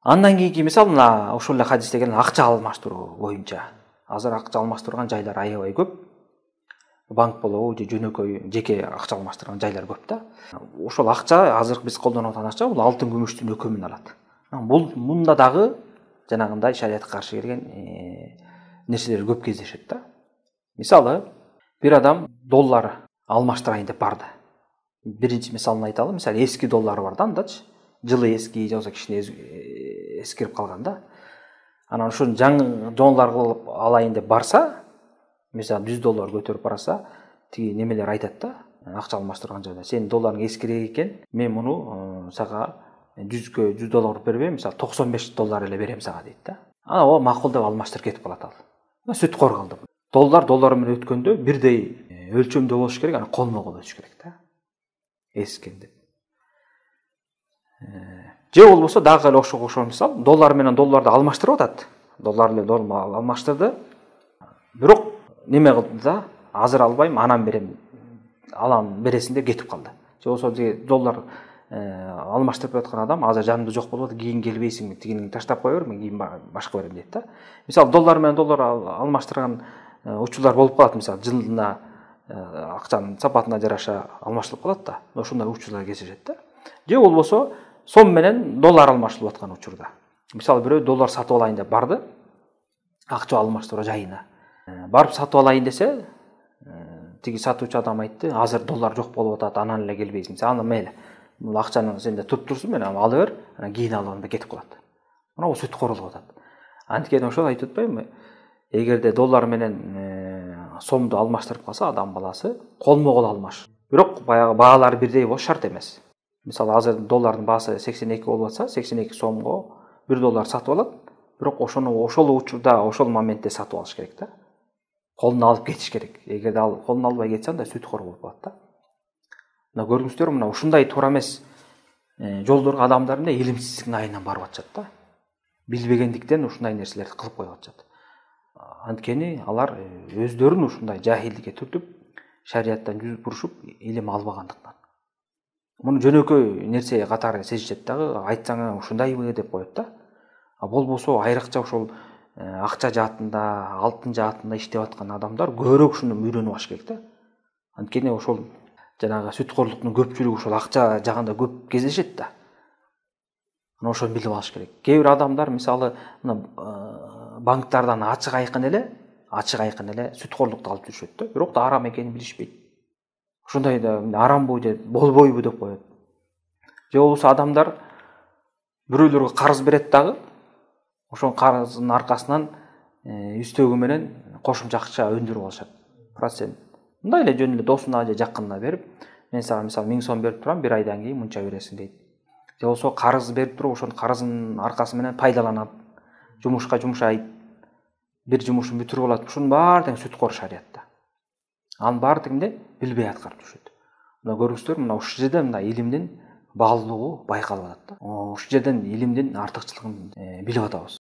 Андан кийинки мисал мына ошол эле хадисте келген акча алмаштыруу боюнча. Азыр акча алмаштырган жайлар аябай көп. Банк болобу же жөнөкөй жеке акча алмаштырган жайлар көп да. Ошол акча азыр биз колдонуп аткан акча бул алтын күмүштүн өкүмүн алат. Бул мында дагы жанагындай шариатка каршы келген нерселер көп кездешет да. Мисалы, бир адам доллар алмаштырайын деп барды. Биринчи мисалын айталы, мисалы эски доллар бар да, андачы. Жылы эски, же болбосо кичине эскирип калган да. Анан ушуну жаңы доллар кылып алайын деп барса, мисалы 100 доллар көтөрүп барса, тиги немелер айтат да, акча алмаштырган жайда. Сен долларың эскирек экен, мен муну сага 100 доллар бербейм, мисалы 95 доллар эле берем сага дейт да. Ана о макул деп алмаштырып кетип калат ал. Сүткор калды. Доллар менен өткөндө бирдей өлчөмдө болуш керек, ана колмо-кол өтүш керек да. Эскенде. Же болбосо дагы эле ошого мисал, доллар менен долларды алмаштырып атат. Доллар менен доллар алмаштырды. Бирок неме кылды да, азыр албайм, анан берем. Алам бересин деп кетип калды. Же болбосо доллар алмаштырып аткан адам азыр жанымда жок болот, кийин келбейсиңби, тигини таштап кое бер, мен кийин башка берем дейт да. Мисалы доллар менен доллар алмаштырган учурлар болуп калат, мисалы жылына акчанын сапатына жараша алмаштырып калат да. Ошондой учурлар кездешет да. Же болбосо сом менен доллар алмаштырылып аткан учурда. Мисалы бирөө доллар сатып алайын деп барды, акча алмаштыруу жайына. Барып сатып алайын десе, тиги сатуучу адам айтты, азыр доллар жок болуп атат, анан эле келбейсиң. Аны мейли, бул акчаны сенде туруп турсун, мен ала бер, анан кийин алам деп кетип калат. Мына бул сүткорлук атат. Анткени ошол айтып атпаймынбы? Эгерде доллар менен сомду алмаштырып калса адам баласы, колмо-кол алмаш. Бирок баягы баалар бирдей болуш шарт эмес. Мисалы азыр доллардын баасы 82 болуп атса, 82 сомго 1 доллар сатып алат, бирок ошол учурда, ошол моментте сатып алыш керек да. Колуна алып кетиш керек. Эгерде ал колуна албай кетсе, анда сүткор болуп калат да. Мына көрдүңүздөр, мына ушундай туура эмес жолдорго адамдар эмне илимсиздиктин айынан барып атышат да. Билбегендиктен ушундай нерселерди кылып коюп атышат. Анткени алар өздөрүн ушундай жахилдикке түртүп, шарияттан жүз бурушуп, илим албагандыктан. Муну жөнөкөй нерсе катары сезишет дагы, айтсаң ушундайбы деп коет да. А болбосо айрыкча ошол акча жаатында, алтын жаатында иштеп аткан адамдар көбүрөөк ушуну үйрөнүп алыш керек да. Анткени ошол жанагы сүткорлуктун көпчүлүгү ошол акча жагында көп кездешет да. Аны ошону билип алыш керек. Кээ бир адамдар мисалы банктардан ачык айкын эле сүткорлукту алып жүрүшөт да, бирок да арам экенин билишпейт. Ушундай да арамбы же болбойбу деп коет. Же болбосо адамдар бирөөлөргө карыз берет дагы, ошол карыздын аркасынан үстөгү менен кошумча акча өндүрүп алышат. Процент. Мындай эле жөн эле досуна же жакынына берип, мен сага мисалы 1000 сом берип турам, 1 айдан кийин мынча бересиң дейт. Же болбосо карыз берип туруп, ошол карыздын аркасы менен пайдаланат, жумушка жумшайт, бир жумушун бүтүрүп алат. Ушунун баары тең сүткор шариятта. Анын баары тегинде билбей аткарып жүрүшөт. Мына көрүңүздөр, мына ушул жерде мына илимдин баалуулугу байкалып атат да. Ушул жерден илимдин артыкчылыгын билип атабыз.